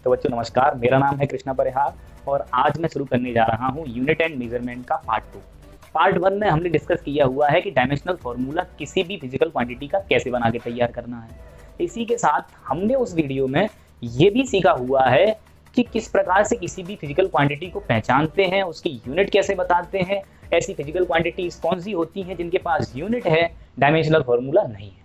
तो बच्चों नमस्कार, मेरा नाम है कृष्णा परिहार और आज मैं शुरू करने जा रहा हूँ यूनिट एंड मेजरमेंट का पार्ट 2। पार्ट 1 में हमने डिस्कस किया हुआ है कि डायमेंशनल फॉर्मूला किसी भी फिजिकल क्वांटिटी का कैसे बना के तैयार करना है। इसी के साथ हमने उस वीडियो में ये भी सीखा हुआ है कि किस प्रकार से किसी भी फिजिकल क्वांटिटी को पहचानते हैं, उसकी यूनिट कैसे बताते हैं, ऐसी फिजिकल क्वांटिटीज कौन सी होती हैं जिनके पास यूनिट है, डायमेंशनल फॉर्मूला नहीं है।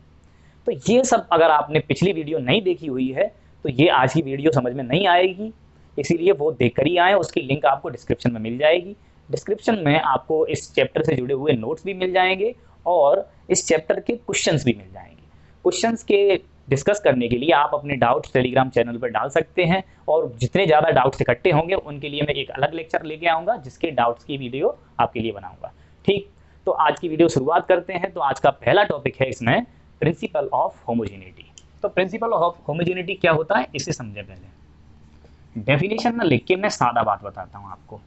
तो ये सब अगर आपने पिछली वीडियो नहीं देखी हुई है तो ये आज की वीडियो समझ में नहीं आएगी, इसीलिए वो देख कर ही आए। उसकी लिंक आपको डिस्क्रिप्शन में मिल जाएगी। डिस्क्रिप्शन में आपको इस चैप्टर से जुड़े हुए नोट्स भी मिल जाएंगे और इस चैप्टर के क्वेश्चंस भी मिल जाएंगे। क्वेश्चंस के डिस्कस करने के लिए आप अपने डाउट्स टेलीग्राम चैनल पर डाल सकते हैं और जितने ज़्यादा डाउट्स इकट्ठे होंगे उनके लिए मैं एक अलग लेक्चर लेके आऊँगा जिसके डाउट्स की वीडियो आपके लिए बनाऊँगा। ठीक, तो आज की वीडियो शुरुआत करते हैं। तो आज का पहला टॉपिक है इसमें प्रिंसिपल ऑफ होमोजेनिटी। तो प्रिंसिपल ऑफ होमोजेनिटी क्या होता है इसे समझे। पहले डेफिनेशन ना लिख के मैं सादा बात बताता हूं आपको।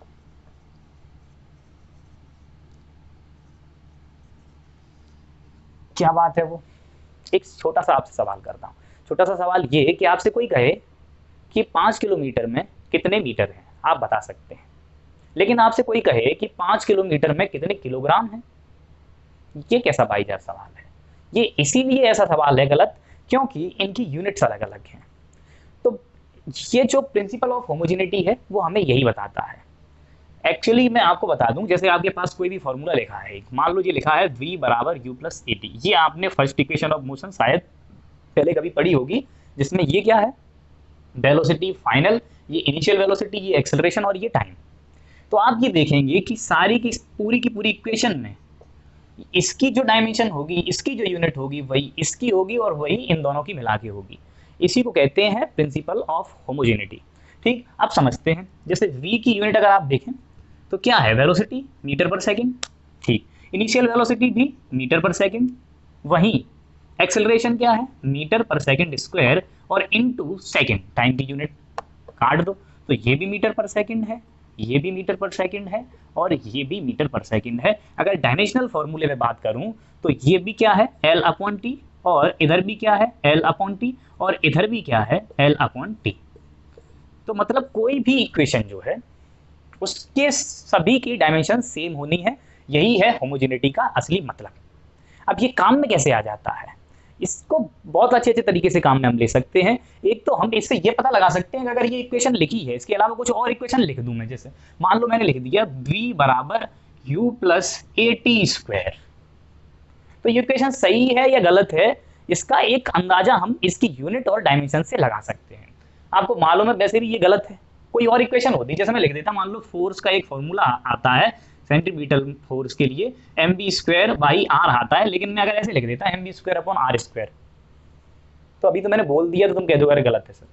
क्या बात है वो, एक छोटा सा आपसे सवाल करता हूं। छोटा सा सवाल ये है कि आपसे कोई कहे कि 5 किलोमीटर में कितने मीटर हैं, आप बता सकते हैं। लेकिन आपसे कोई कहे कि 5 किलोमीटर में कितने किलोग्राम हैं, ये कैसा बाईजार सवाल है। ये इसीलिए ऐसा सवाल है गलत क्योंकि इनकी यूनिट्स अलग अलग हैं। तो ये जो प्रिंसिपल ऑफ होमोजेनिटी है वो हमें यही बताता है। एक्चुअली मैं आपको बता दूं, जैसे आपके पास कोई भी फॉर्मूला लिखा है, मान लो ये लिखा है v बराबर u प्लस ए टी। ये आपने फर्स्ट इक्वेशन ऑफ मोशन शायद पहले कभी पढ़ी होगी, जिसमें ये क्या है, वेलोसिटी फाइनल, ये इनिशियल वेलोसिटी, ये एक्सेलरेशन और ये टाइम। तो आप ये देखेंगे कि सारी की पूरी इक्वेशन में इसकी जो डायमेंशन होगी, इसकी जो यूनिट होगी वही इसकी होगी और वही इन दोनों की मिला के होगी। इसी को कहते हैं प्रिंसिपल ऑफ होमोजेनिटी। ठीक, अब समझते हैं। जैसे v की यूनिट अगर आप देखें तो क्या है, वेलोसिटी मीटर पर सेकंड। ठीक, इनिशियल वेलोसिटी भी मीटर पर सेकंड, वहीं एक्सेलरेशन क्या है, मीटर पर सेकंड स्क्वायर और इनटू सेकंड, टाइम की यूनिट काट दो तो ये भी मीटर पर सेकंड है, ये भी मीटर पर सेकंड है और ये भी मीटर पर सेकंड है। अगर डायमेंशनल फॉर्मूले में बात करूं तो ये भी क्या है, L अपॉन टी, और इधर भी क्या है, L अपॉन टी, और इधर भी क्या है, L अपॉन टी। तो मतलब कोई भी इक्वेशन जो है उसके सभी की डायमेंशन सेम होनी है। यही है होमोजेनिटी का असली मतलब। अब ये काम में कैसे आ जाता है, इसको बहुत अच्छे तरीके से काम में हम ले सकते हैं। एक तो हम इससे ये पता लगा सकते हैं कि अगर ये इक्वेशन लिखी है, इसके अलावा कुछ और इक्वेशन लिख दूं मैं। जैसे मान लो मैंने लिख दिया v बराबर u plus a t square, तो ये इक्वेशन सही है या गलत है, इसका एक अंदाजा हम इसकी यूनिट और डायमेंशन से लगा सकते हैं। आपको मालूम है वैसे भी ये गलत है। कोई और इक्वेशन होती, जैसे मैं लिख देता, मान लो फोर्स का एक फॉर्मूला आता है सेंट्रीपिटल फोर्स के लिए mv स्क्वायर बाई आर आता है, लेकिन मैं अगर ऐसे लिख देता mv square upon r square, तो अभी तो मैंने बोल दिया तो तुम कह दो अरे गलत है सर।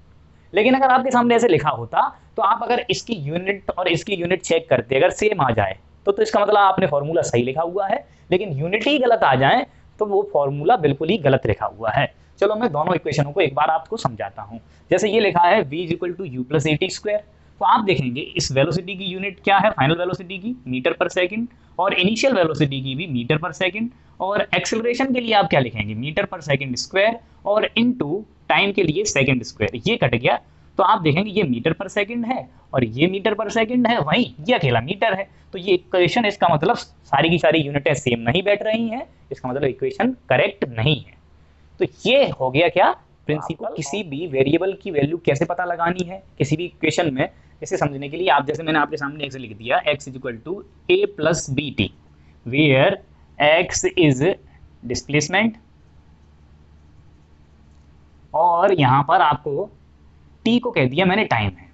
लेकिन अगर आपके सामने ऐसे लिखा होता तो आप अगर इसकी यूनिट और इसकी यूनिट चेक करते, अगर सेम आ जाए तो इसका मतलब आपने फॉर्मूला सही लिखा हुआ है, लेकिन यूनिट ही गलत आ जाए तो वो फॉर्मूला बिल्कुल ही गलत लिखा हुआ है। चलो मैं दोनों इक्वेशनों को एक बार आपको समझाता हूँ। जैसे ये लिखा है v is equal to u plus a t square, तो आप देखेंगे इस वेलोसिटी की यूनिट क्या है, फाइनल वेलोसिटी की मीटर पर सेकंड, और इनिशियल वेलोसिटी की भी मीटर पर सेकंड, और एक्सेलरेशन के लिए आप क्या लिखेंगे, मीटर पर सेकंड स्क्वायर, और इनटू टाइम के लिए सेकंड स्क्वायर। ये कट गया तो आप देखेंगे ये मीटर पर सेकंड है और ये मीटर पर सेकंड है, वहीं ये अकेला मीटर है। तो ये इक्वेशन, इसका मतलब सारी की सारी यूनिटें सेम नहीं बैठ रही हैं, इसका मतलब इक्वेशन करेक्ट नहीं है। तो ये हो गया क्या, प्रिंसिपल। किसी भी वेरिएबल की वैल्यू कैसे पता लगानी है किसी भी इक्वेशन में, इसे समझने के लिए आप, जैसे मैंने आपके सामने एक्स लिख दिया, x is equal to a plus b t, where x is displacement और यहां पर आपको t को कह दिया मैंने टाइम है।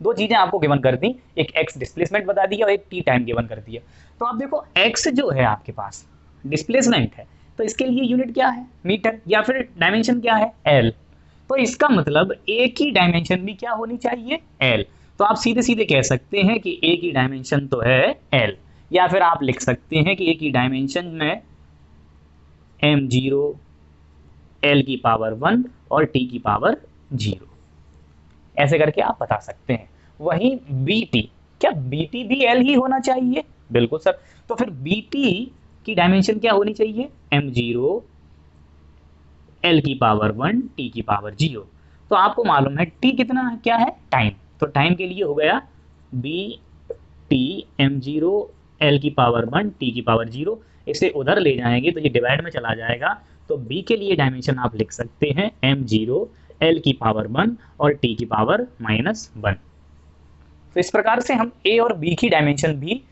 दो चीजें आपको गिवन कर दी, एक x डिस्प्लेसमेंट बता दिया और एक t टाइम गिवन कर दिया। तो आप देखो x जो है आपके पास डिस्प्लेसमेंट है, तो इसके लिए यूनिट क्या है, मीटर, या फिर डायमेंशन क्या है, l। तो इसका मतलब a की डायमेंशन भी क्या होनी चाहिए, l। तो आप सीधे सीधे कह सकते हैं कि a की डायमेंशन तो है l, या फिर आप लिख सकते हैं कि a की डायमेंशन में m0 l की पावर 1 और t की पावर 0, ऐसे करके आप बता सकते हैं। वहीं bt, क्या bt भी l ही होना चाहिए, बिल्कुल सर। तो फिर bt की डायमेंशन क्या होनी चाहिए, m0 l की पावर 1 t की पावर 0, तो आपको मालूम है टी कितना है, क्या है टाइम, तो टाइम के लिए हो गया b t m zero l की पावर 1 टी की पावर 0, इसे उधर ले जाएंगे तो ये डिवाइड में चला जाएगा, तो बी के लिए डायमेंशन आप लिख सकते हैं एम जीरो एल की पावर 1 और टी की पावर -1। तो इस प्रकार से हम ए और बी की डायमेंशन भी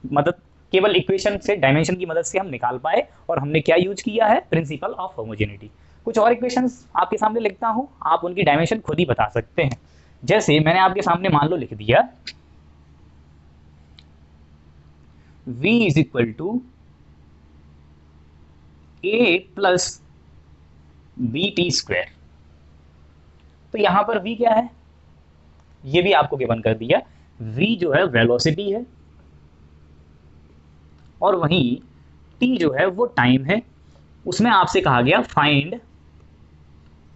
मदद केवल इक्वेशन से डायमेंशन की मदद से हम निकाल पाए, और हमने क्या यूज किया है, प्रिंसिपल ऑफ होमोजेनिटी। कुछ और इक्वेशंस आपके सामने लिखता हूं, आप उनकी डायमेंशन खुद ही बता सकते हैं। जैसे मैंने आपके सामने मान लो लिख दिया v is equal to a plus b t square. तो यहां पर v क्या है, ये भी आपको गिवन कर दिया। v जो है वेलोसिटी है, और वहीं t जो है वो टाइम है। उसमें आपसे कहा गया find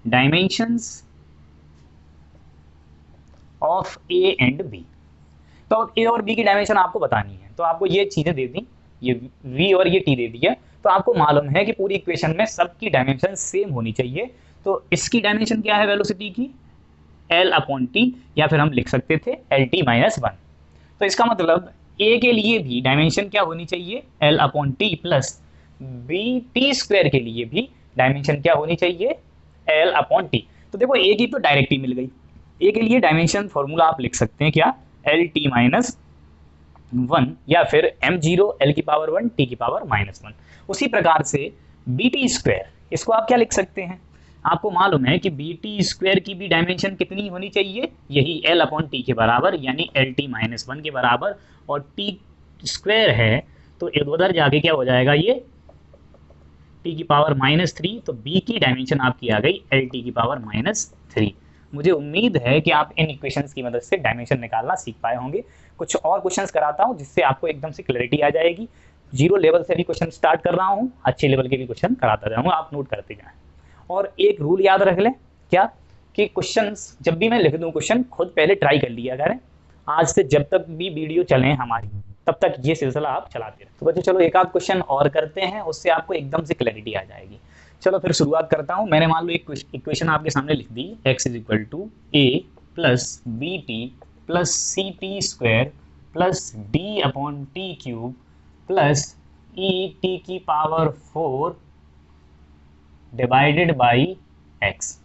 dimensions of a and b. तो अब ए और बी की डायमेंशन आपको बतानी है, तो आपको ये चीजें दे दी, ये v और ये t दे दिया, तो आपको मालूम है कि पूरी इक्वेशन में सबकी डायमेंशन सेम होनी चाहिए। तो इसकी डायमेंशन क्या है वेलोसिटी की, L/T, या फिर हम लिख सकते थे LT-1। तो इसका मतलब a के लिए भी डायमेंशन क्या होनी चाहिए, L/T प्लस BT स्क्वायर के लिए भी डायमेंशन क्या होनी चाहिए, L/T। तो देखो a की तो डायरेक्ट ही मिल गई, a के लिए डायमेंशन फॉर्मूला आप लिख सकते हैं क्या, LT-1 या फिर m0 L की पावर 1 T की पावर -1। उसी प्रकार से BT स्क्वायर, इसको आप क्या लिख सकते हैं, आपको मालूम है कि BT स्क्वायर की भी डायमेंशन कितनी होनी चाहिए, यही L/T के बराबर, यानी LT-1 के बराबर, और T स्क्वायर है तो उधर जाके क्या हो जाएगा, ये T की पावर -3, तो B की डायमेंशन आपकी आ गई LT की पावर -3। मुझे उम्मीद है कि आप इन इक्वेशंस की मदद से डायमेंशन निकालना सीख पाए होंगे। कुछ और क्वेश्चंस कराता हूं जिससे आपको एकदम से क्लैरिटी आ जाएगी। 0 लेवल से भी क्वेश्चन स्टार्ट कर रहा हूं, अच्छे लेवल के भी क्वेश्चन कराता जाऊंगा, आप नोट करते जाएं। और एक रूल याद रख लें, क्या कि क्वेश्चंस जब भी मैं लिख दूं क्वेश्चन, खुद पहले ट्राई कर लिया करें। आज से जब तक भी वीडियो चले हमारी, तब तक ये सिलसिला आप चलाते रहें। तो बच्चों चलो एक आध क्वेश्चन और करते हैं, उससे आपको एकदम से क्लैरिटी आ जाएगी। चलो फिर शुरुआत करता हूं। मैंने मान लो एक इक्वेशन आपके सामने लिख दी, x is equal to a plus b t plus c t square plus d/t³ plus e t की पावर 4 डिवाइडेड बाई x।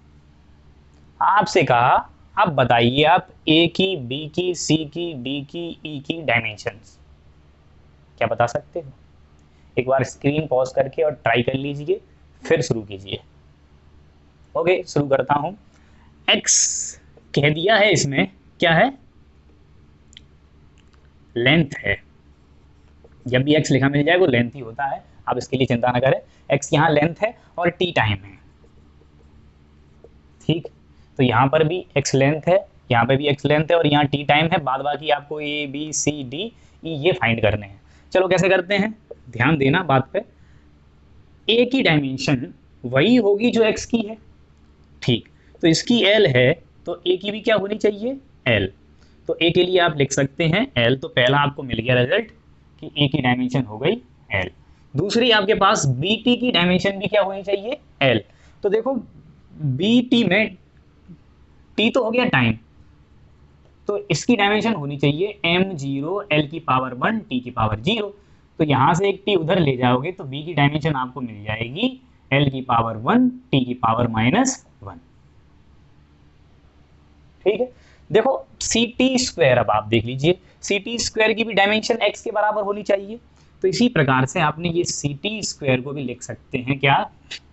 आपसे कहा अब बताइए आप a की, b की, c की, d की, e की डायमेंशंस क्या बता सकते हो। एक बार स्क्रीन पॉज करके और ट्राई कर लीजिए, फिर शुरू कीजिए। ओके, शुरू करता हूं। x कह दिया है, इसमें क्या है, लेंथ है। जब भी x लिखा मिल जाए वो लेंथ ही होता है, आप इसके लिए चिंता ना करें। x यहाँ लेंथ है और t टाइम है, ठीक। तो यहाँ पर भी x लेंथ है, यहाँ पे भी x लेंथ है, और यहाँ t टाइम है। बाद बाकी आपको a b c d e ये फाइंड करने हैं। चलो कैसे करते हैं, ध्यान देना बात पे। a की डायमेंशन वही होगी जो x की है, ठीक। तो इसकी l है, तो a की भी क्या होनी चाहिए, l। तो a के लिए आप लिख सकते हैं l। तो पहला आपको मिल गया रिजल्ट कि a की डायमेंशन हो गई l। दूसरी आपके पास bt की डायमेंशन भी क्या होनी चाहिए, l। तो देखो bt में t तो हो गया टाइम, तो इसकी डायमेंशन होनी चाहिए m0 l की पावर 1 t की पावर 0। तो यहां से एक t उधर ले जाओगे तो b की डायमेंशन आपको मिल जाएगी l की पावर 1 t की पावर -1, ठीक है। देखो सी टी स्क्वायर, अब आप देख लीजिए सी टी स्क्वायर की भी डायमेंशन x के बराबर होनी चाहिए। तो इसी प्रकार से आपने ये सी टी स्क्वायर को भी लिख सकते हैं, क्या,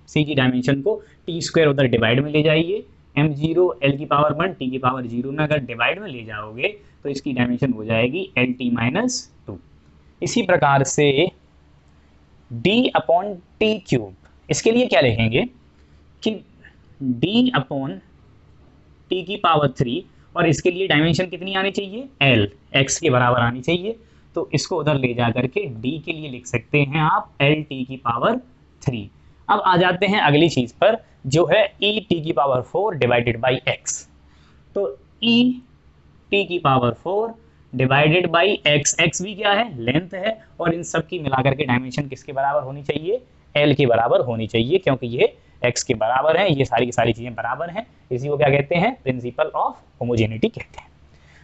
c की डायमेंशन को t स्क्वायर उधर डिवाइड में ले जाइए, m0 l की पावर 1 t की पावर 0 में अगर डिवाइड में ले जाओगे तो इसकी डायमेंशन हो जाएगी LT-2। इसी प्रकार से d/t³, इसके लिए क्या लिखेंगे कि d/t की पावर 3, और इसके लिए डायमेंशन कितनी आनी चाहिए, l, x के बराबर आनी चाहिए। तो इसको उधर ले जा करके d के लिए लिख सकते हैं आप LT की पावर 3। अब आ जाते हैं अगली चीज पर, जो है ET की पावर 4 डिवाइडेड बाई x। तो ET की power 4 divided by x, x भी क्या है, लेंथ है, और इन सब की मिलाकर के डायमेंशन किसके बराबर होनी चाहिए, l के बराबर होनी चाहिए, क्योंकि ये x के बराबर है, ये सारी की सारी चीज़ें बराबर हैं, इसी को क्या कहते हैं, प्रिंसिपल ऑफ होमोजेनिटी कहते हैं।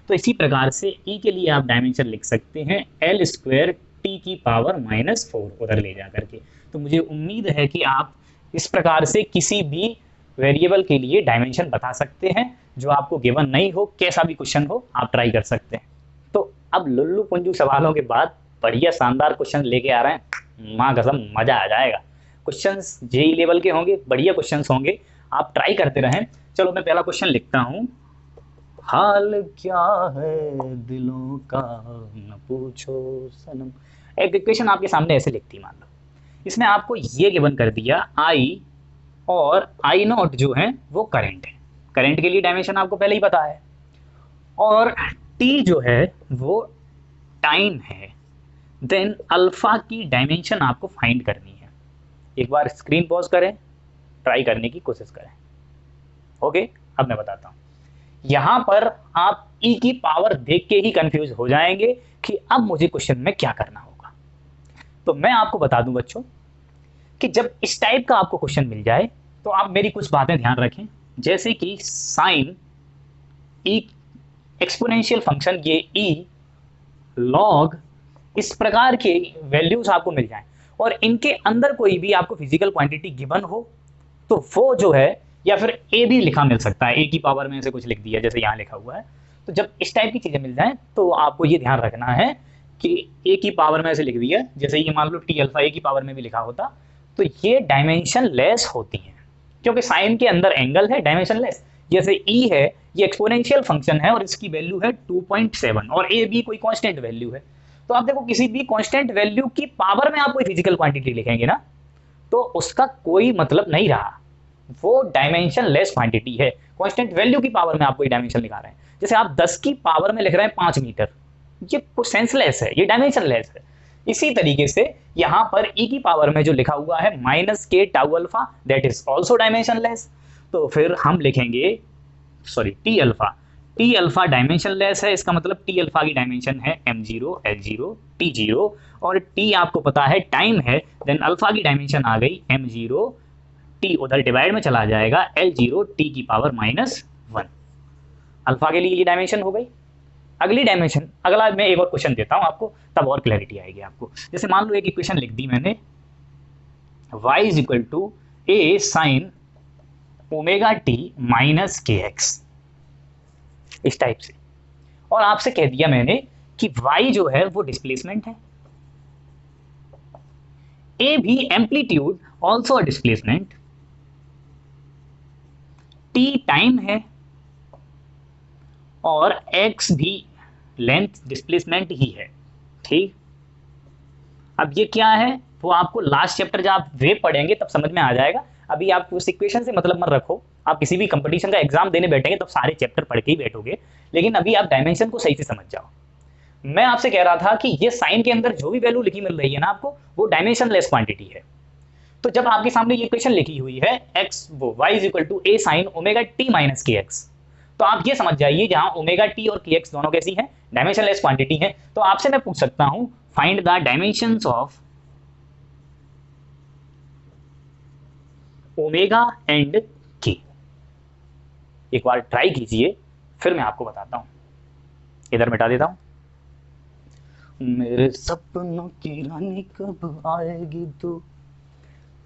तो इसी प्रकार से e के लिए आप डायमेंशन लिख सकते हैं l स्क्वायर t की पावर -4 उधर ले जा करके। तो मुझे उम्मीद है कि आप इस प्रकार से किसी भी वेरिएबल के लिए डायमेंशन बता सकते हैं, जो आपको गिवन नहीं हो, कैसा भी क्वेश्चन हो आप ट्राई कर सकते हैं। तो अब लुल्लू पुंजू सवालों के बाद बढ़िया शानदार क्वेश्चन लेके आ रहे हैं, माँ कसम मजा आ जाएगा। क्वेश्चंस जेई लेवल के होंगे, बढ़िया क्वेश्चंस होंगे, आप ट्राई करते रहें। चलो मैं पहला क्वेश्चन लिखता हूँ। हाल क्या है दिलों का न पूछो सनम। एक इक्वेशन आपके सामने ऐसे लिखती, मान लो इसने आपको ये गिवन कर दिया आई और आई नॉट जो है वो करंट है, करंट के लिए डायमेंशन आपको पहले ही पता है, और टी जो है वो टाइम है, देन अल्फा की डायमेंशन आपको फाइंड करनी है। एक बार स्क्रीन पॉज करें, ट्राई करने की कोशिश करें। ओके, अब मैं बताता हूं। यहां पर आप ई की पावर देख के ही कंफ्यूज हो जाएंगे कि अब मुझे क्वेश्चन में क्या करना होगा। तो मैं आपको बता दूं बच्चों कि जब इस टाइप का आपको क्वेश्चन मिल जाए तो आप मेरी कुछ बातें ध्यान रखें, जैसे कि साइन ई एक्सपोनेंशियल फंक्शन, ये ई लॉग, इस प्रकार के वैल्यूज आपको मिल जाएं और इनके अंदर कोई भी आपको फिजिकल क्वांटिटी गिवन हो तो वो जो है, या फिर ए भी लिखा मिल सकता है, ए की पावर में से कुछ लिख दिया जैसे यहाँ लिखा हुआ है। तो जब इस टाइप की चीजें मिल जाएं तो आपको ये ध्यान रखना है कि ए की पावर में से लिख दिया, जैसे ये मान लो टी अल्फा ए की पावर में भी लिखा होता तो ये डायमेंशन लेस होती है, क्योंकि साइन के अंदर एंगल है डायमेंशन लेस। जैसे ई है, ये एक्सपोनेंशियल फंक्शन है और इसकी वैल्यू है 2.7 और ए भी कोई कांस्टेंट वैल्यू है। तो आप देखो किसी भी कांस्टेंट वैल्यू की पावर में आप कोई फिजिकल क्वांटिटी लिखेंगे ना तो उसका कोई मतलब नहीं रहा, वो डायमेंशन लेस क्वांटिटी है। कांस्टेंट वैल्यू की पावर में आप कोई डायमेंशन लिखा रहे हैं, जैसे आप 10 की पावर में लिख रहे हैं 5 मीटर, ये कुछ सेंसलेस है, ये डायमेंशन लेस है। इसी तरीके से यहां पर e की पावर में जो लिखा हुआ है -k tau alpha, that is also dimension less. तो फिर हम लिखेंगे टी अल्फा डायमेंशन लेस है, इसका मतलब टी अल्फा की डायमेंशन है m0 l0 t0, और t आपको पता है टाइम है, देन अल्फा की डायमेंशन आ गई m0, t उधर डिवाइड में चला जाएगा l0 t की पावर -1। अल्फा के लिए ये डायमेंशन हो गई। अगली डायमेंशन, अगला मैं एक और क्वेश्चन देता हूं आपको, तब और क्लैरिटी आएगी आपको। जैसे मान लो एक इक्वेशन लिख दी मैंने, y = a sin omega T -kx, इस टाइप से, और आपसे कह दिया मैंने कि y जो है वो डिस्प्लेसमेंट है, a भी amplitude also displacement, t time है और x भी लेंथ डिस्प्लेसमेंट ही है। ठीक, अब ये क्या है वो आपको लास्ट चैप्टर जब आप वेव पढ़ेंगे तब समझ में आ जाएगा। अभी आप उस इक्वेशन से मतलब मत रखो, आप किसी भी कंपटीशन का एग्जाम देने बैठेंगे तो सारे चैप्टर पढ़ के ही बैठोगे, लेकिन अभी आप डायमेंशन को सही से समझ जाओ। मैं आपसे कह रहा था कि ये साइन के अंदर जो भी वैल्यू लिखी मिल रही है ना आपको, वो डायमेंशन लेस क्वांटिटी है। तो जब आपके सामने ये इक्वेशन लिखी हुई है y = a sin omega t -kx, तो आप ये समझ जाइए जहां ओमेगा टी और kx दोनों कैसी हैं, डायमेंशन लेस क्वांटिटी है। तो आपसे मैं पूछ सकता हूं find the dimensions of omega and k। एक बार ट्राई कीजिए, फिर मैं आपको बताता हूं। इधर मिटा देता हूं। मेरे सपनों की रानी कब आएगी तू,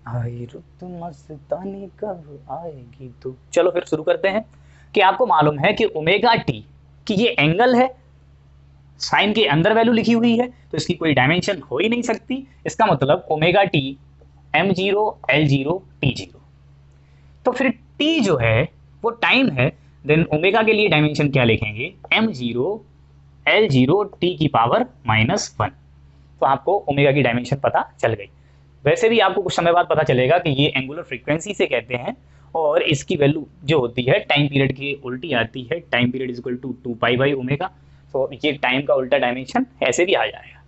आई रुत मस्तानी कब आएगी तू। चलो फिर शुरू करते हैं कि आपको मालूम है कि ओमेगा टी की ये एंगल है, साइन के अंदर वैल्यू लिखी हुई है तो इसकी कोई डायमेंशन हो ही नहीं सकती। इसका मतलब omega T m0 l0 t0। तो फिर t जो है वो टाइम है, देन ओमेगा के लिए डायमेंशन क्या लिखेंगे, m0 l0 t की पावर -1। तो आपको ओमेगा की डायमेंशन पता चल गई। वैसे भी आपको कुछ समय बाद पता चलेगा कि ये एंगुलर फ्रीक्वेंसी से कहते हैं और इसकी वैल्यू जो होती है टाइम पीरियड की उल्टी आती है, टाइम पीरियड = 2π/ω। तो ये टाइम का उल्टा डायमेंशन ऐसे भी आ जाएगा।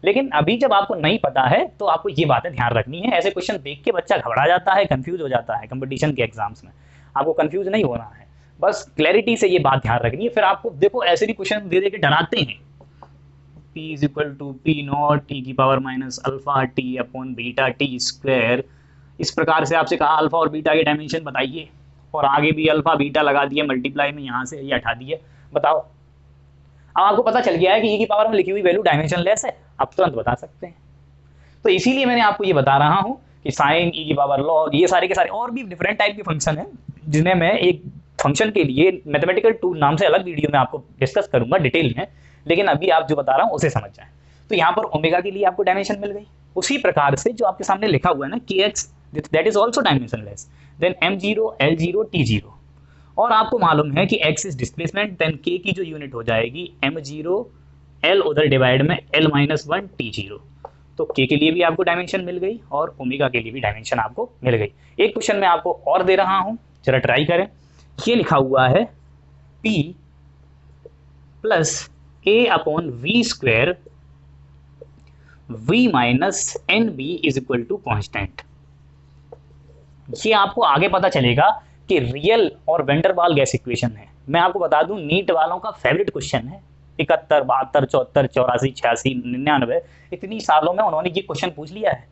लेकिन अभी जब आपको नहीं पता है तो आपको ये बातें ध्यान रखनी है। ऐसे क्वेश्चन देख के बच्चा घबरा जाता है, कंफ्यूज हो जाता है कंपटीशन के एग्जाम्स में। आपको कंफ्यूज नहीं होना है, बस क्लैरिटी से ये बात ध्यान रखनी है। फिर आपको देखो ऐसे भी क्वेश्चन दे के डराते हैं, p = p0 t की पावर -α t/β t², इस प्रकार से आपसे कहा अल्फा और बीटा के डायमेंशन बताइए, और आगे भी अल्फा बीटा लगा दिए मल्टीप्लाई में, यहाँ से ये हटा दिए, बताओ। अब आपको पता चल गया है कि ई की पावर में लिखी हुई वैल्यू डायमेंशन लेस है, आप तुरंत बता सकते हैं। तो इसीलिए मैंने आपको ये बता रहा हूँ कि साइन ई की पावर लॉग, ये सारे के सारे और भी डिफरेंट टाइप के फंक्शन हैं, जिन्हें मैं एक फंक्शन के लिए मैथमेटिकल टूल नाम से अलग वीडियो में आपको डिस्कस करूंगा डिटेल में, लेकिन अभी आप जो बता रहा हूँ उसे समझ जाएं। तो यहाँ पर ओमेगा के लिए आपको डायमेंशन मिल गई, उसी प्रकार से जो आपके सामने लिखा हुआ है ना के x, that is also dimensionless, then m0 l0 t0, और आपको मालूम है कि x is displacement, then k की जो यूनिट हो जाएगी m0 l उधर डिवाइड में l-1 t0। तो k के लिए भी आपको डायमेंशन मिल गई और ओमेगा के लिए भी डायमेंशन आपको मिल गई। एक क्वेश्चन मैं आपको और दे रहा हूं, जरा ट्राई करें। ये लिखा हुआ है p plus a upon v square v minus n b is equal to constant. ये आपको आगे पता चलेगा कि रियल और वेंडरवाल गैस इक्वेशन है। मैं आपको बता दूं नीट वालों का फेवरेट क्वेश्चन है, 71, 72, 74, 84, 86, 99, इतनी सालों में उन्होंने ये क्वेश्चन पूछ लिया है।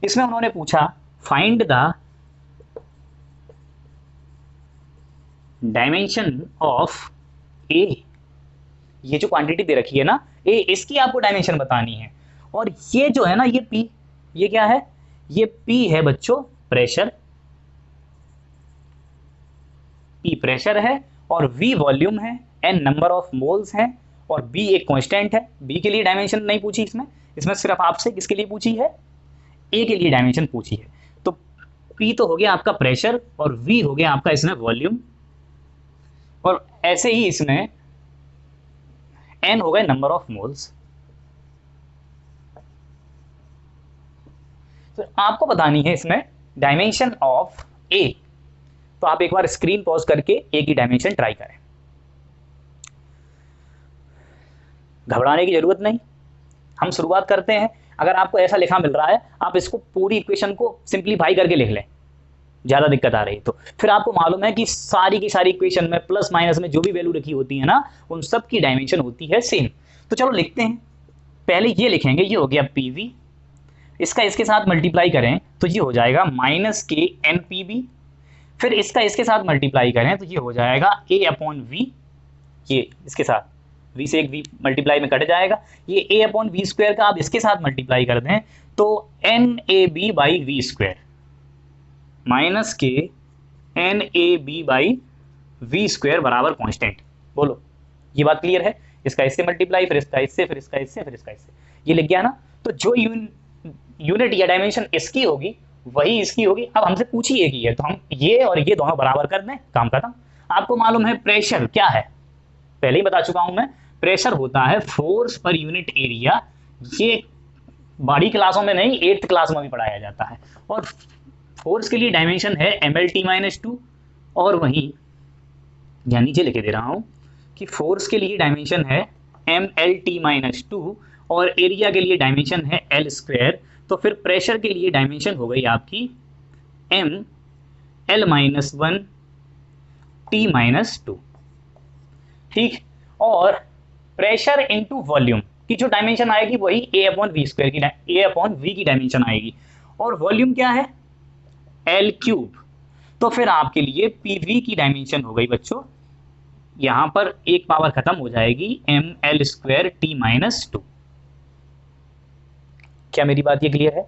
इसमें उन्होंने पूछा फाइंड द डायमेंशन ऑफ ए, ये जो क्वांटिटी दे रखी है ना ए, इसकी आपको डायमेंशन बतानी है। और ये जो है ना ये पी, ये क्या है, ये पी है बच्चों प्रेशर, पी प्रेशर है, और वी वॉल्यूम है, एन नंबर ऑफ मोल्स है, और बी एक कांस्टेंट है। बी के लिए डायमेंशन नहीं पूछी इसमें, इसमें सिर्फ आपसे किसके लिए पूछी है, ए के लिए डायमेंशन पूछी है। तो पी तो हो गया आपका प्रेशर और वी हो गया आपका इसमें वॉल्यूम, और ऐसे ही इसमें एन हो गए नंबर ऑफ मोल्स। तो आपको बतानी है इसमें डायमेंशन ऑफ ए। तो आप एक बार स्क्रीन पॉज करके ए की डायमेंशन ट्राई करें, घबराने की जरूरत नहीं। हम शुरुआत करते हैं। अगर आपको ऐसा लिखा मिल रहा है, आप इसको पूरी इक्वेशन को सिंप्लीफाई करके लिख लें, ज्यादा दिक्कत आ रही तो फिर आपको मालूम है कि सारी की सारी इक्वेशन में प्लस माइनस में जो भी वैल्यू रखी होती है ना, उन सब की डायमेंशन होती है सेम। तो चलो लिखते हैं। पहले ये लिखेंगे, ये हो गया पीवी, इसका इसके साथ मल्टीप्लाई करें तो ये हो जाएगा माइनस के एन पी बी, फिर इसका इसके साथ मल्टीप्लाई करें तो ये हो जाएगा ए अपॉन वी, ये इसके साथ v से एक v मल्टीप्लाई में कट जाएगा, ये a अपॉन वी स्क्वायर का आप इसके साथ मल्टीप्लाई कर दें तो n a b by v square minus के n a b by v square बराबर कांस्टेंट। बोलो ये बात क्लियर है? इसका इससे मल्टीप्लाई, फिर इसका इससे, फिर इसका इससे, फिर इसका इससे, ये लिख गया ना। तो जो यूनिट या डायमेंशन इसकी होगी वही इसकी होगी। अब हमसे पूछी एक ही है तो हम ये और ये दोनों बराबर कर दें, काम खत्म। आपको मालूम है प्रेशर क्या है, पहले ही बता चुका हूं मैं। प्रेशर होता है फोर्स पर यूनिट एरिया, ये बड़ी क्लासों में नहीं 8th क्लास में भी पढ़ाया जाता है। और फोर्स के लिए डायमेंशन है mlt-2, और वहीं यहाँ नीचे लिखे दे रहा हूं कि फोर्स के लिए डायमेंशन है mlt-2 और एरिया के लिए डायमेंशन है l स्क्वायर। तो फिर प्रेशर के लिए डायमेंशन हो गई आपकी m l-1 t-2, ठीक। और प्रेशर इनटू वॉल्यूम की जो डायमेंशन आएगी वही a अपॉन वी स्क्वायर की, a अपॉन वी की डायमेंशन आएगी। और वॉल्यूम क्या है, l क्यूब। तो फिर आपके लिए pv की डायमेंशन हो गई बच्चों, यहां पर एक पावर खत्म हो जाएगी ml स्क्वायर t-2। क्या मेरी बात ये क्लियर है?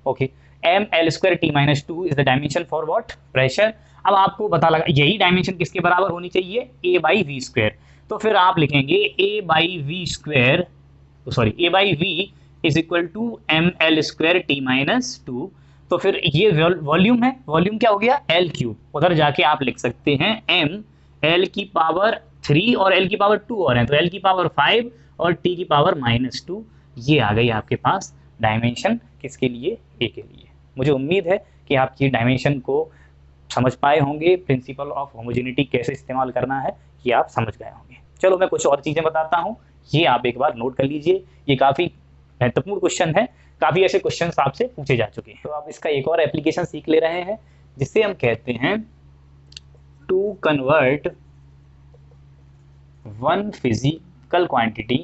Okay, ml square t-2 is the dimension for what, pressure. अब आपको पता लगा यही डायमेंशन किसके बराबर होनी चाहिए, a बाई वी स्क्वायर। तो फिर आप लिखेंगे a by v square, sorry a by v is equal to ml square t-2। तो फिर ये वॉल्यूम है, वॉल्यूम क्या हो गया l क्यूब। उधर जाके आप लिख सकते हैं m l की पावर 3 और l की पावर 2 और है तो l की पावर 5 और t की पावर -2। ये आ गई आपके पास डायमेंशन किसके लिए, a के लिए। मुझे उम्मीद है कि आप ये डायमेंशन को समझ पाए होंगे, प्रिंसिपल ऑफ होमोजेनिटी कैसे इस्तेमाल करना है ये आप समझ गए होंगे। चलो मैं कुछ और चीज़ें बताता हूँ, ये आप एक बार नोट कर लीजिए, ये काफ़ी महत्वपूर्ण क्वेश्चन है, काफ़ी ऐसे क्वेश्चन आपसे पूछे जा चुके हैं। तो आप इसका एक और एप्लीकेशन सीख ले रहे हैं जिससे हम कहते हैं to convert one physical quantity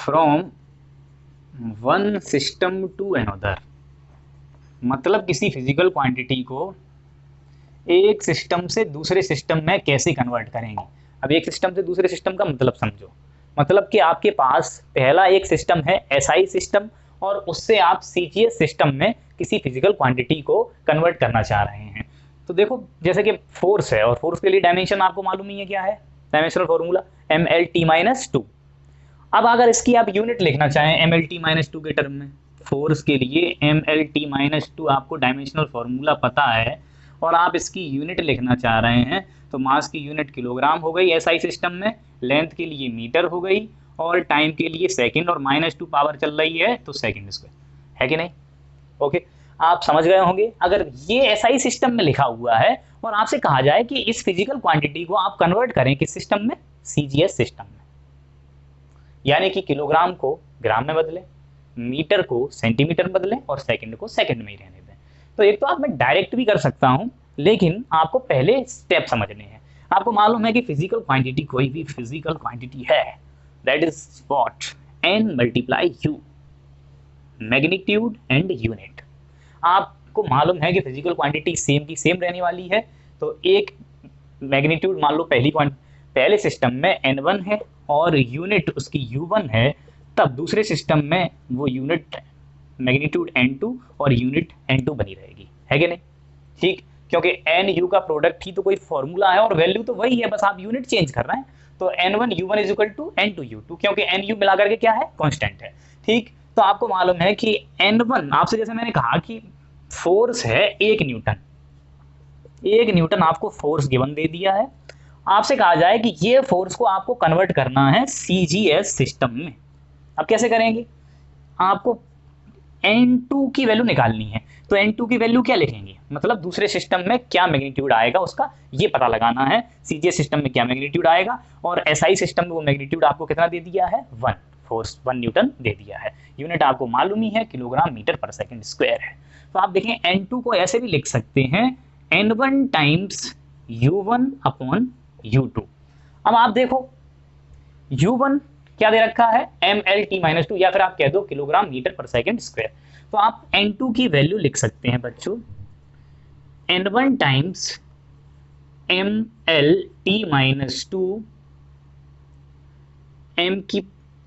from one system to another, मतलब किसी फिजिकल क्वांटिटी को एक सिस्टम से दूसरे सिस्टम में कैसे कन्वर्ट करेंगे। अब एक सिस्टम से दूसरे सिस्टम का मतलब समझो, मतलब कि आपके पास पहला एक सिस्टम है एसआई सिस्टम, और उससे आप सीजीएस सिस्टम में किसी फिजिकल क्वांटिटी को कन्वर्ट करना चाह रहे हैं। तो देखो जैसे कि फोर्स है, और फोर्स के लिए डायमेंशन आपको मालूम ही है क्या है, डायमेंशनल फॉर्मूला mlt-2। अब अगर इसकी आप यूनिट लिखना चाहें mlt-2 के टर्म में, फोर्स के लिए mlt-2 आपको डायमेंशनल फॉर्मूला पता है, और आप इसकी यूनिट लिखना चाह रहे हैं, तो मास की यूनिट किलोग्राम हो गई एसआई सिस्टम में, लेंथ के लिए मीटर हो गई, और टाइम के लिए सेकंड, और -2 पावर चल रही है तो सेकंड स्क्वायर, है कि नहीं। ओके, आप समझ गए होंगे। अगर ये एसआई सिस्टम में लिखा हुआ है और आपसे कहा जाए कि इस फिजिकल क्वांटिटी को आप कन्वर्ट करें किस सिस्टम में, सीजीएस सिस्टम में, यानी कि किलोग्राम को ग्राम में बदलें, मीटर को सेंटीमीटर में बदलें, और सेकंड को सेकंड में ही रहने दें। तो एक तो आप मैं डायरेक्ट भी कर सकता हूं, लेकिन आपको पहले स्टेप समझने हैं। आपको मालूम है कि फिजिकल क्वांटिटी, कोई भी फिजिकल क्वांटिटी है, that is what n multiply u, magnitude and unit. आपको मालूम है कि फिजिकल क्वांटिटी सेम की सेम रहने वाली है, तो एक मैग्नीट्यूड मान लो पहले सिस्टम में n1 है और यूनिट उसकी u1 है, तब दूसरे सिस्टम में वो यूनिट मैग्नीट्यूड n2 और यूनिट n2 बनी रहेगी, है कि नहीं। ठीक, क्योंकि n u का प्रोडक्ट ही तो कोई फॉर्मूला है और वैल्यू तो वही है, बस आप यूनिट चेंज कर रहे हैं। तो n1 u1 is equal to n2 u2, क्योंकि n u मिला करके क्या है, कांस्टेंट है। ठीक, तो आपको मालूम है कि n1 आपसे, जैसे मैंने कहा कि फोर्स है 1 न्यूटन, 1 न्यूटन आपको फोर्स गिवन दे दिया है। आपसे कहा जाए कि ये फोर्स को आपको कन्वर्ट करना है सीजीएस सिस्टम में। अब कैसे करेंगे, आपको n2 की वैल्यू निकालनी है, तो n2 की वैल्यू क्या लिखेंगे, मतलब दूसरे सिस्टम में क्या मैग्नीट्यूड आएगा उसका ये पता लगाना है, सीजीएस सिस्टम में क्या मैग्नीट्यूड आएगा, और एसआई सिस्टम में वो मैग्नीट्यूड आपको कितना दे दिया है, 1, फोर्स 1 न्यूटन दे दिया है। यूनिट आपको मालूम ही है, kilogram metre per second square है। तो आप देखें n2 को ऐसे भी लिख सकते हैं n1 times u1 upon u2। अब आप देखो u1 क्या दे रखा है, mlt-2, या फिर आप कह दो kilogram metre per second square. तो आप n2 की वैल्यू लिख सकते हैं बच्चों n1 times mlt-2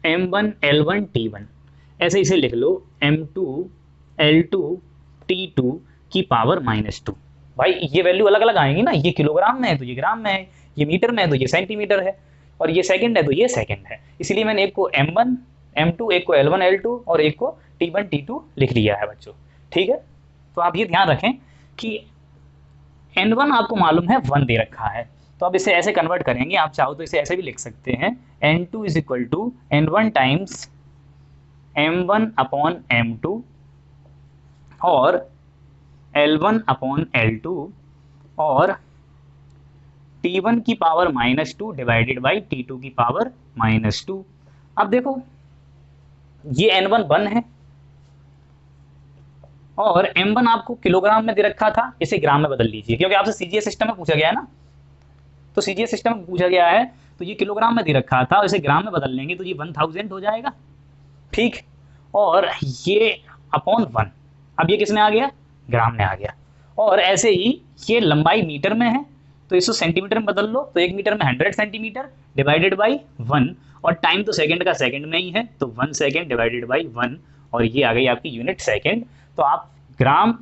m1 l1 t1, ऐसे इसे लिख लो m2 l2 t2 की पावर -2। भाई ये वैल्यू अलग अलग आएंगी ना, ये किलोग्राम में है तो ये ग्राम में है, ये मीटर में है तो ये सेंटीमीटर है, और ये सेकंड है तो ये सेकंड है। इसलिए मैंने एक को m1 m2, एक को l1 l2 और एक को t1 t2 लिख लिया है बच्चों। ठीक है, तो आप ये ध्यान रखें कि n1 आपको मालूम है 1 दे रखा है, तो अब इसे ऐसे कन्वर्ट करेंगे, आप चाहो तो इसे ऐसे भी लिख सकते हैं n2 is equal to n1 times m1 upon m2 और l1 अपॉन l2 और t1 की पावर -2 डिवाइडेड बाई t2 की पावर -2। अब देखो ये n1 1 है और m1 आपको किलोग्राम में दे रखा था, इसे ग्राम में बदल लीजिए, क्योंकि आपसे सीजीएस सिस्टम में पूछा गया है ना, तो सीजीएस सिस्टम में पूछा गया है तो ये किलोग्राम में दे रखा था, इसे ग्राम में बदल लेंगे तो ये 1000 हो जाएगा। ठीक, और ये अपॉन 1, अब ये किस में आ गया, ग्राम में आ गया। और ऐसे ही ये लंबाई मीटर में है तो इसको सेंटीमीटर में बदल लो, तो 1 मीटर में 100 सेंटीमीटर डिवाइडेड बाई 1, और टाइम तो सेकंड का सेकंड में ही है तो 1 सेकंड डिवाइडेड बाई 1, और ये आ गई आपकी यूनिट सेकंड। तो आप ग्राम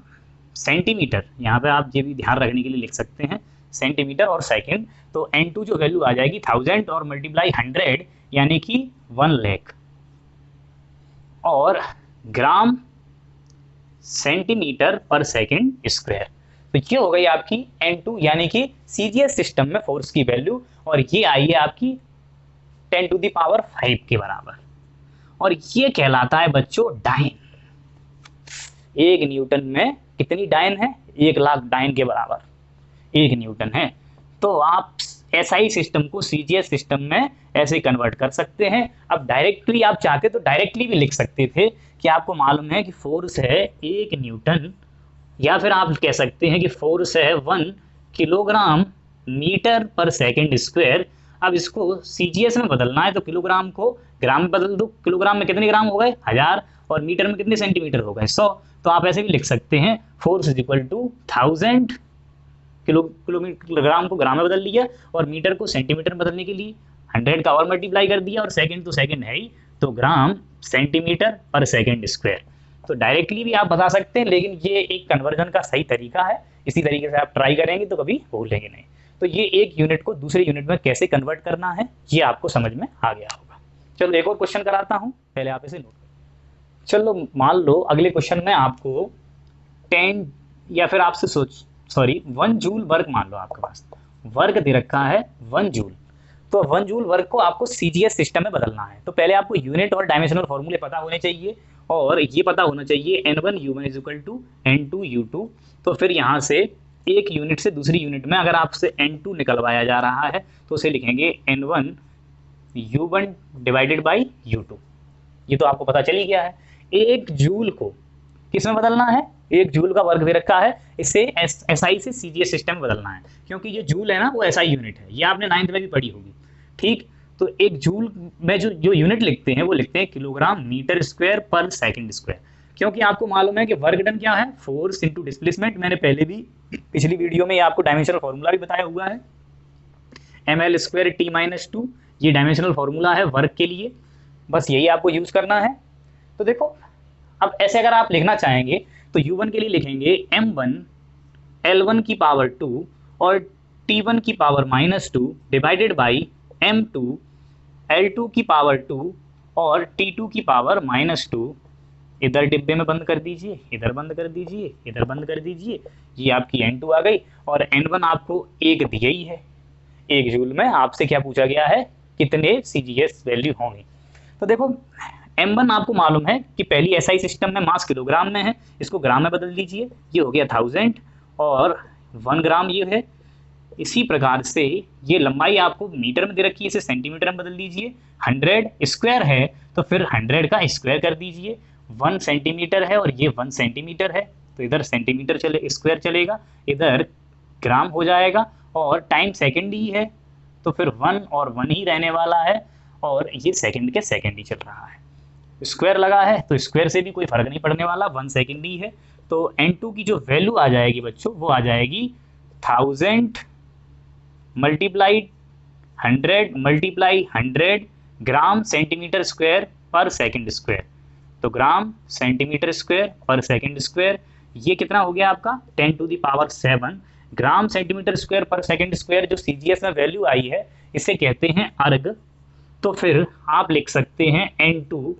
सेंटीमीटर, यहाँ पे आप ये भी ध्यान रखने के लिए लिख सकते हैं सेंटीमीटर और सेकंड। तो n2 जो वैल्यू आ जाएगी 1000 और मल्टीप्लाई 100 यानी कि 1 लाख, और ग्राम सेंटीमीटर पर सेकंड स्क्वायर। तो ये हो गई आपकी n2 यानी कि सीजीएस सिस्टम में फोर्स की वैल्यू, और ये आई है आपकी 10⁵ के बराबर, और ये कहलाता है बच्चों डाइन। 1 न्यूटन में कितनी डाइन है, 1 लाख डाइन के बराबर 1 न्यूटन है। तो आप एसआई सिस्टम को सीजीएस सिस्टम में ऐसे कन्वर्ट कर सकते हैं। अब डायरेक्टली आप चाहते तो डायरेक्टली भी लिख सकते थे कि आपको मालूम है कि फोर्स है 1 न्यूटन, या फिर आप कह सकते हैं कि फोर्स है 1 kilogram metre per second square. अब इसको सीजीएस में बदलना है तो किलोग्राम को ग्राम में बदल दो। किलोग्राम में कितने ग्राम हो गए 1000 और मीटर में कितने सेंटीमीटर हो गए 100। तो आप ऐसे भी लिख सकते हैं force is equal to 1000 kilogram को ग्राम में बदल लिया और मीटर को सेंटीमीटर में बदलने के लिए 100 का और मल्टीप्लाई कर दिया और सेकंड तो सेकंड है ही, तो ग्राम सेंटीमीटर पर सेकंड स्क्वायर। तो डायरेक्टली भी आप बता सकते हैं, लेकिन ये एक कन्वर्जन का सही तरीका है। इसी तरीके से आप ट्राई करेंगे तो कभी भूलेंगे नहीं। तो ये एक यूनिट को दूसरे यूनिट में कैसे कन्वर्ट करना है ये आपको समझ में आ गया होगा। चलो एक और क्वेश्चन कराता हूँ, पहले आप इसे नोट करो। चलो मान लो अगले क्वेश्चन में आपको 10 या फिर आपसे 1 जूल वर्क मान लो आपके पास वर्क दे रखा है 1 जूल। तो 1 जूल वर्क को आपको सीजीएस सिस्टम में बदलना है। तो पहले आपको यूनिट और डायमेंशनल फॉर्मूले पता होने चाहिए और ये पता होना चाहिए N1U1 is equal to N2U2। तो फिर यहाँ से एक यूनिट से दूसरी यूनिट में अगर आपसे N2 निकलवाया जा रहा है तो उसे लिखेंगे N1U1 डिवाइडेड बाई U2। ये तो आपको पता चल ही गया है। 1 जूल को किस में बदलना है, 1 जूल का वर्क दे रखा है, इसे एसआई से सीजीएस सिस्टम में बदलना है, क्योंकि ये जूल है ना वो एसआई यूनिट है, ये आपने 9th में भी पढ़ी होगी। ठीक, तो 1 जूल में जो यूनिट लिखते हैं वो लिखते हैं किलोग्राम मीटर स्क्वायर पर सेकंड स्क्वायर, क्योंकि आपको मालूम है कि वर्क डन क्या है, फोर्स इनटू डिस्प्लेसमेंट। मैंने पहले भी पिछली वीडियो में ये आपको डायमेंशनल फॉर्मूला भी बताया हुआ है, ml स्क्वायर t-2, ये डायमेंशनल फॉर्मूला है वर्क के लिए, बस यही आपको यूज करना है। तो देखो अब ऐसे अगर आप लिखना चाहेंगे तो U1 के लिए लिखेंगे m1 L1 की पावर 2 और T1 की power -2 divided by m2 L2 की पावर 2 और T2 की पावर -2। इधर डिब्बे में बंद कर दीजिए, इधर बंद कर दीजिए, इधर बंद कर दीजिए, ये आपकी N2 आ गई और N1 आपको 1 दिया ही है। 1 जूल में आपसे क्या पूछा गया है, कितने सीजीएस वैल्यू होंगी। तो देखो M1 आपको मालूम है कि पहली एसआई सिस्टम में मास किलोग्राम में है, इसको ग्राम में बदल दीजिए, ये हो गया 1000 और 1 ग्राम ये है। इसी प्रकार से ये लंबाई आपको मीटर में दे रखी है, इसे सेंटीमीटर में बदल दीजिए। 100 स्क्वायर है तो फिर 100 का स्क्वायर कर दीजिए। 1 सेंटीमीटर है और ये 1 सेंटीमीटर है, तो इधर सेंटीमीटर स्क्वायर चलेगा, इधर ग्राम हो जाएगा और टाइम सेकेंड ही है तो फिर 1 और 1 ही रहने वाला है और ये सेकेंड के सेकेंड ही चल रहा है। स्क्वायर लगा है तो स्क्वायर से भी कोई फर्क नहीं पड़ने वाला, 1 सेकेंड ही है। तो N2 की जो वैल्यू आ जाएगी बच्चों वो आ जाएगी 1000 multiplied 100 multiply 100 gram centimetre square पर सेकेंड स्क्वायर। तो ग्राम सेंटीमीटर स्क्वायर पर सेकेंड स्क्वायर ये कितना हो गया आपका 10⁻⁷ ग्राम सेंटीमीटर स्क्वायर पर सेकेंड स्क्वायर। जो सीजीएस में वैल्यू आई है इसे कहते हैं अर्ग। तो फिर आप लिख सकते हैं N2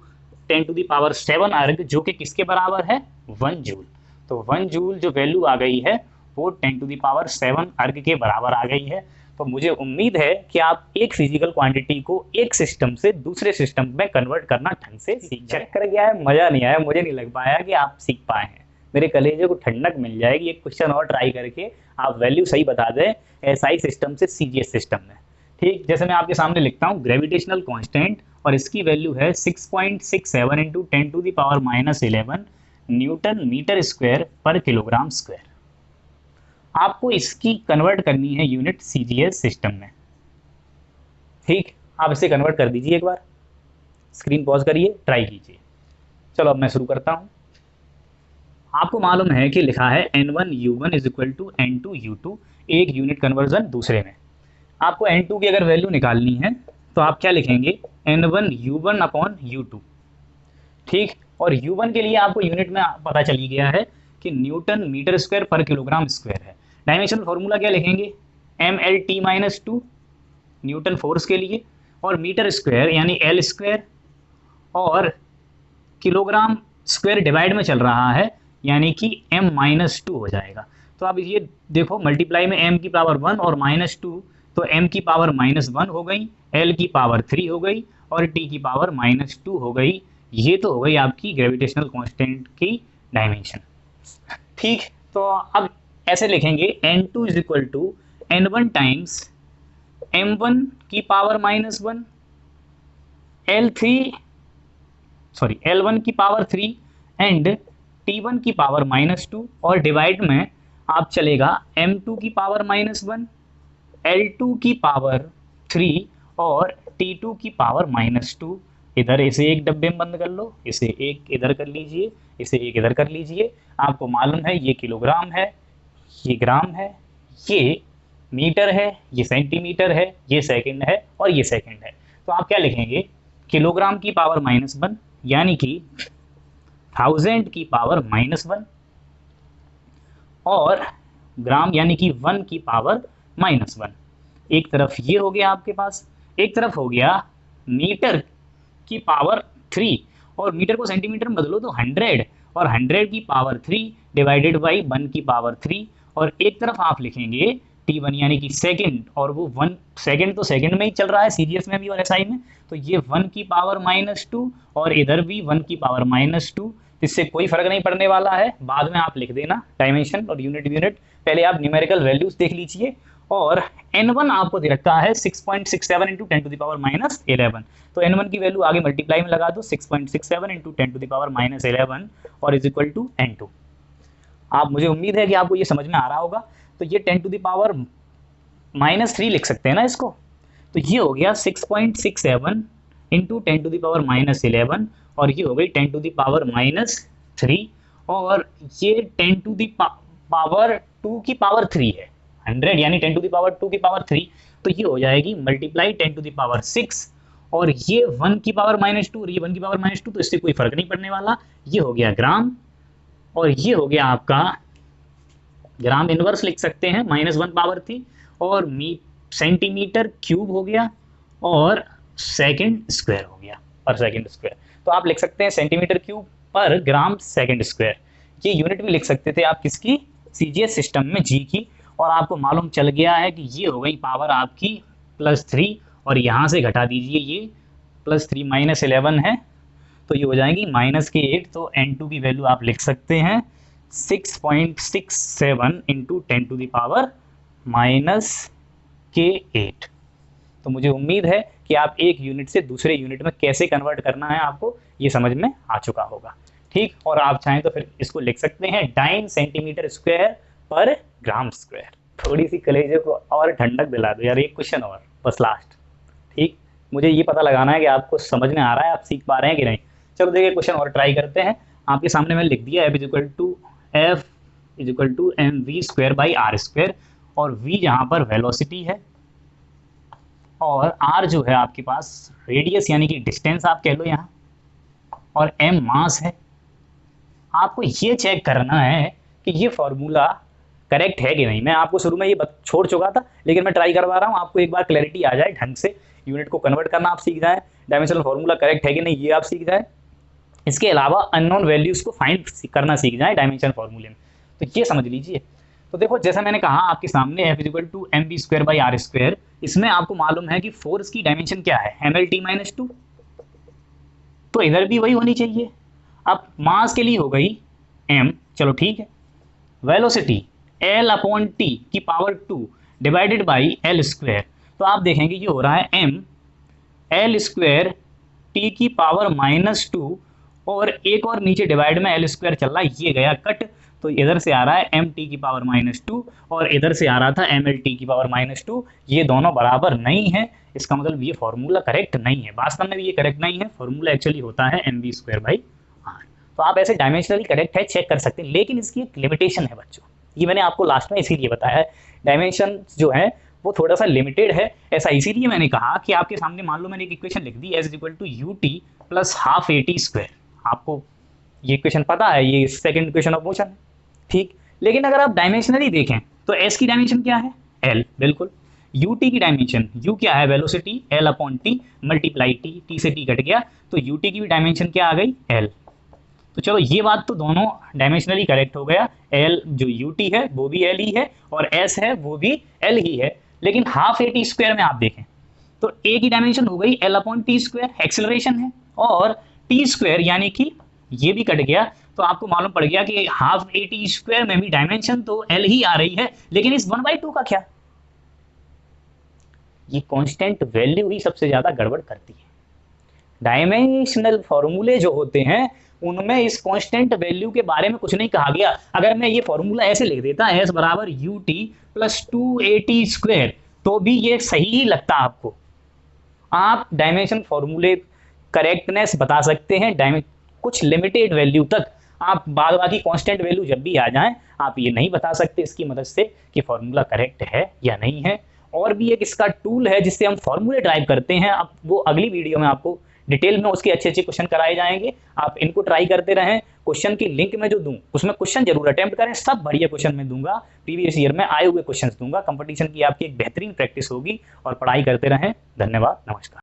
10⁻⁷ अर्ग, जो कि किसके बराबर है 1 जूल। तो 1 जूल जो वैल्यू आ गई है वो 10⁻⁷ अर्ग के बराबर आ गई है। तो मुझे उम्मीद है कि आप एक फिजिकल क्वांटिटी को एक सिस्टम से दूसरे सिस्टम में कन्वर्ट करना ढंग से सीख जाए। चक्कर गया है, मजा नहीं आया, मुझे नहीं लग पाया कि आप सीख पाए हैं। मेरे कलेजे को ठंडक मिल जाएगी एक क्वेश्चन और ट्राई करके आप वैल्यू सही बता दें एसआई सिस्टम से सीजीएस सिस्टम में। ठीक, जैसे मैं आपके सामने लिखता हूँ ग्रेविटेशनल कांस्टेंट और इसकी वैल्यू है 6.67 इंटू 10⁻11 न्यूटन मीटर स्क्वायर पर किलोग्राम स्क्वायर। आपको इसकी कन्वर्ट करनी है यूनिट सीजीएस सिस्टम में। ठीक, आप इसे कन्वर्ट कर दीजिए, एक बार स्क्रीन पॉज करिए, ट्राई कीजिए। चलो अब मैं शुरू करता हूँ। आपको मालूम है कि लिखा है N1U1 is equal to N2U2, एक यूनिट कन्वर्जन दूसरे में। आपको N2 की अगर वैल्यू निकालनी है तो आप क्या लिखेंगे N1U1 अपॉन U2। ठीक, और U1 के लिए आपको यूनिट में पता चल गया है कि न्यूटन मीटर स्क्वायर पर किलोग्राम स्क्वायर है। डायमेंशनल फॉर्मूला क्या लिखेंगे mlt-2 न्यूटन फोर्स के लिए और मीटर स्क्वायर यानी L स्क्वायर और किलोग्राम स्क्वायर डिवाइड में चल रहा है यानी कि m-2 हो जाएगा। तो अब ये देखो मल्टीप्लाई में m की पावर 1 और -2 तो m की पावर -1 हो गई, l की पावर 3 हो गई और t की पावर -2 हो गई। ये तो हो गई आपकी ग्रेविटेशनल कांस्टेंट की डायमेंशन। ठीक, तो अब ऐसे लिखेंगे N2 is equal to N1 times m1 की पावर -1 L1 की पावर 3 एंड T1 की पावर -2 और डिवाइड में आप चलेगा m2 की पावर -1 L2 की पावर 3 और T2 की पावर -2। इधर इसे एक डब्बे में बंद कर लो, इसे एक इधर कर लीजिए, इसे एक इधर कर लीजिए। आपको मालूम है ये किलोग्राम है, ये ग्राम है, ये मीटर है, ये सेंटीमीटर है, ये सेकंड है और ये सेकंड है। तो आप क्या लिखेंगे, किलोग्राम की पावर -1 यानी कि 1000 की पावर -1 और ग्राम यानी कि 1 की पावर -1। एक तरफ ये हो गया आपके पास, एक तरफ हो गया मीटर की पावर 3 और मीटर को सेंटीमीटर में बदलो तो 100 और 100 की पावर 3 डिवाइडेड बाई 1 की पावर 3। और एक तरफ आप लिखेंगे T1 यानी कि सेकंड, और वो 1 सेकंड तो सेकंड में ही चल रहा है सीरियस में भी और SI में, तो ये 1 की पावर -2 और इधर भी 1 की पावर -2। इससे कोई फर्क नहीं पड़ने वाला है, बाद में आप लिख देना डायमेंशन और यूनिट। पहले आप न्यूमेरिकल वैल्यूज देख लीजिए। और N1 आपको दे रखा है 6.67 इंटू 10 टू द पावर -11। तो N1 की वैल्यू आगे मल्टीप्लाई में लगा दो, 6.67 इंटू 10 टू द पावर -11 और इज इक्वल टू N2। आप, मुझे उम्मीद है कि आपको ये समझ में आ रहा होगा। तो ये 10 टू द पावर -3 लिख सकते हैं ना इसको। तो ये हो गया 6.67 इंटू 10 टू द पावर -11 और ये हो गई 10 टू द पावर -3 और ये 10 टू द पावर 2 की पावर 3 है। 100 यानी 10 टू द पावर 2 की पावर 3, तो ये हो जाएगी मल्टीप्लाई 10 टू द पावर 6 और ये 1 की पावर -2 और ये 1 की पावर -2, तो इससे कोई फर्क नहीं पड़ने वाला। ये हो गया ग्राम और ये हो गया आपका ग्राम इनवर्स लिख सकते हैं, -1 पावर थी, और सेंटीमीटर क्यूब हो गया और सेकंड स्क्वायर हो गया, पर सेकंड स्क्वायर। तो आप लिख सकते हैं सेंटीमीटर क्यूब पर ग्राम सेकंड स्क्वायर। ये यूनिट भी लिख सकते थे आप किसकी, CGS सिस्टम में G की। और आपको मालूम चल गया है कि ये हो गई पावर आपकी +3 और यहाँ से घटा दीजिए, ये +3 -11 है तो ये हो जाएगी -8। तो N2 की वैल्यू आप लिख सकते हैं 6.67 इंटू 10 टू द पावर -8। तो मुझे उम्मीद है कि आप एक यूनिट से दूसरे यूनिट में कैसे कन्वर्ट करना है आपको ये समझ में आ चुका होगा। ठीक, और आप चाहें तो फिर इसको लिख सकते हैं डाइन सेंटीमीटर स्क्वायर पर ग्राम स्क्वायर। थोड़ी सी कलेजे को और ठंडक दिला दो यार, एक क्वेश्चन और बस लास्ट। ठीक, मुझे ये पता लगाना है कि आपको समझ में आ रहा है, आप सीख पा रहे हैं कि नहीं। चलो देखिए क्वेश्चन और ट्राई करते हैं। आपके सामने मैंने लिख दिया F = mv²/r² और v जहाँ पर वेलोसिटी है और r जो है आपके पास रेडियस यानी कि डिस्टेंस आप कह लो यहाँ, और m मास है। आपको ये चेक करना है कि ये फॉर्मूला करेक्ट है कि नहीं। मैं आपको शुरू में ये छोड़ चुका था लेकिन मैं ट्राई करवा रहा हूँ, आपको एक बार क्लैरिटी आ जाए, ढंग से यूनिट को कन्वर्ट करना आप सीख जाए, डायमेंशनल फॉर्मूला करेक्ट है कि नहीं ये आप सीख जाए। इसके अलावा अननोन वैल्यूज को फाइंड करना सीख जाए डायमेंशन फॉर्मूले में, तो ये समझ लीजिए। तो देखो जैसा मैंने कहा आपके सामने F = mv²/r², इसमें आपको मालूम है कि फोर्स की डायमेंशन क्या है, mlt-2, तो इधर भी वही होनी चाहिए। अब मास के लिए हो गई m, चलो ठीक है। वेलोसिटी L/T की पावर 2 डिवाइडेड बाई L², तो आप देखेंगे ये हो रहा है m L² T की पावर -2 और एक और नीचे डिवाइड में L² चल रहा है, ये गया कट, तो इधर से आ रहा है mt की पावर -2 और इधर से आ रहा था mlt की पावर -2। ये दोनों बराबर नहीं है, इसका मतलब ये फॉर्मूला करेक्ट नहीं है, वास्तव में भी ये करेक्ट नहीं है। फॉर्मूला एक्चुअली होता है mv²/r। तो आप ऐसे डायमेंशनली करेक्ट है चेक कर सकते हैं, लेकिन इसकी एक लिमिटेशन है बच्चों, ये मैंने आपको लास्ट में इसीलिए बताया है। डायमेंशन जो है वो थोड़ा सा लिमिटेड है, ऐसा इसीलिए मैंने कहा कि आपके सामने मान लो मैंने एक इक्वेशन लिख दी S = ut + ½ at²। आपको ये इक्वेशन पता है, ये सेकंड इक्वेशन ऑफ मोशन है, ठीक। लेकिन अगर आप डायमेंशनली देखें तो S की डायमेंशन क्या है, L, बिल्कुल। ut की डायमेंशन, u क्या है, वेलोसिटी L/T मल्टीप्लाई t से t कट गया, तो ut की भी डायमेंशन क्या आ गई, L। तो चलो ये बात तो दोनों डायमेंशनली करेक्ट हो गया, L जो ut है वो भी L ही है और S है वो भी L ही है। लेकिन ½ at² में आप देखें तो A की डायमेंशन हो गई L/T², एक्सेलरेशन है, और t² यानी कि ये भी कट गया, तो आपको मालूम पड़ गया कि ½ at² में भी डायमेंशन तो L ही आ रही है, लेकिन इस 1/2 का क्या, ये कांस्टेंट वैल्यू ही सबसे ज्यादा गड़बड़ करती है। डायमेंशनल फॉर्मूले जो होते हैं उनमें इस कांस्टेंट वैल्यू के बारे में कुछ नहीं कहा गया। अगर मैं ये फॉर्मूला ऐसे लिख देता S = ut + 2at², तो भी ये सही ही लगता है आपको, आप डायमेंशन फॉर्मूले करेक्टनेस बता सकते हैं, कुछ लिमिटेड वैल्यू तक। आप बाद बाकी कांस्टेंट वैल्यू जब भी आ जाएं, आप ये नहीं बता सकते इसकी मदद से कि फॉर्मूला करेक्ट है या नहीं है। और भी एक इसका टूल है जिससे हम फॉर्मूले ड्राइव करते हैं, अब वो अगली वीडियो में आपको डिटेल में उसके अच्छे अच्छे क्वेश्चन कराए जाएंगे। आप इनको ट्राई करते रहें। क्वेश्चन की लिंक में जो दूं उसमें क्वेश्चन जरूर अटेम्प्ट करें, सब बढ़िया क्वेश्चन में दूंगा, प्रीवियस ईयर में आए हुए क्वेश्चन दूंगा। कंपटीशन की आपकी एक बेहतरीन प्रैक्टिस होगी और पढ़ाई करते रहें। धन्यवाद, नमस्कार।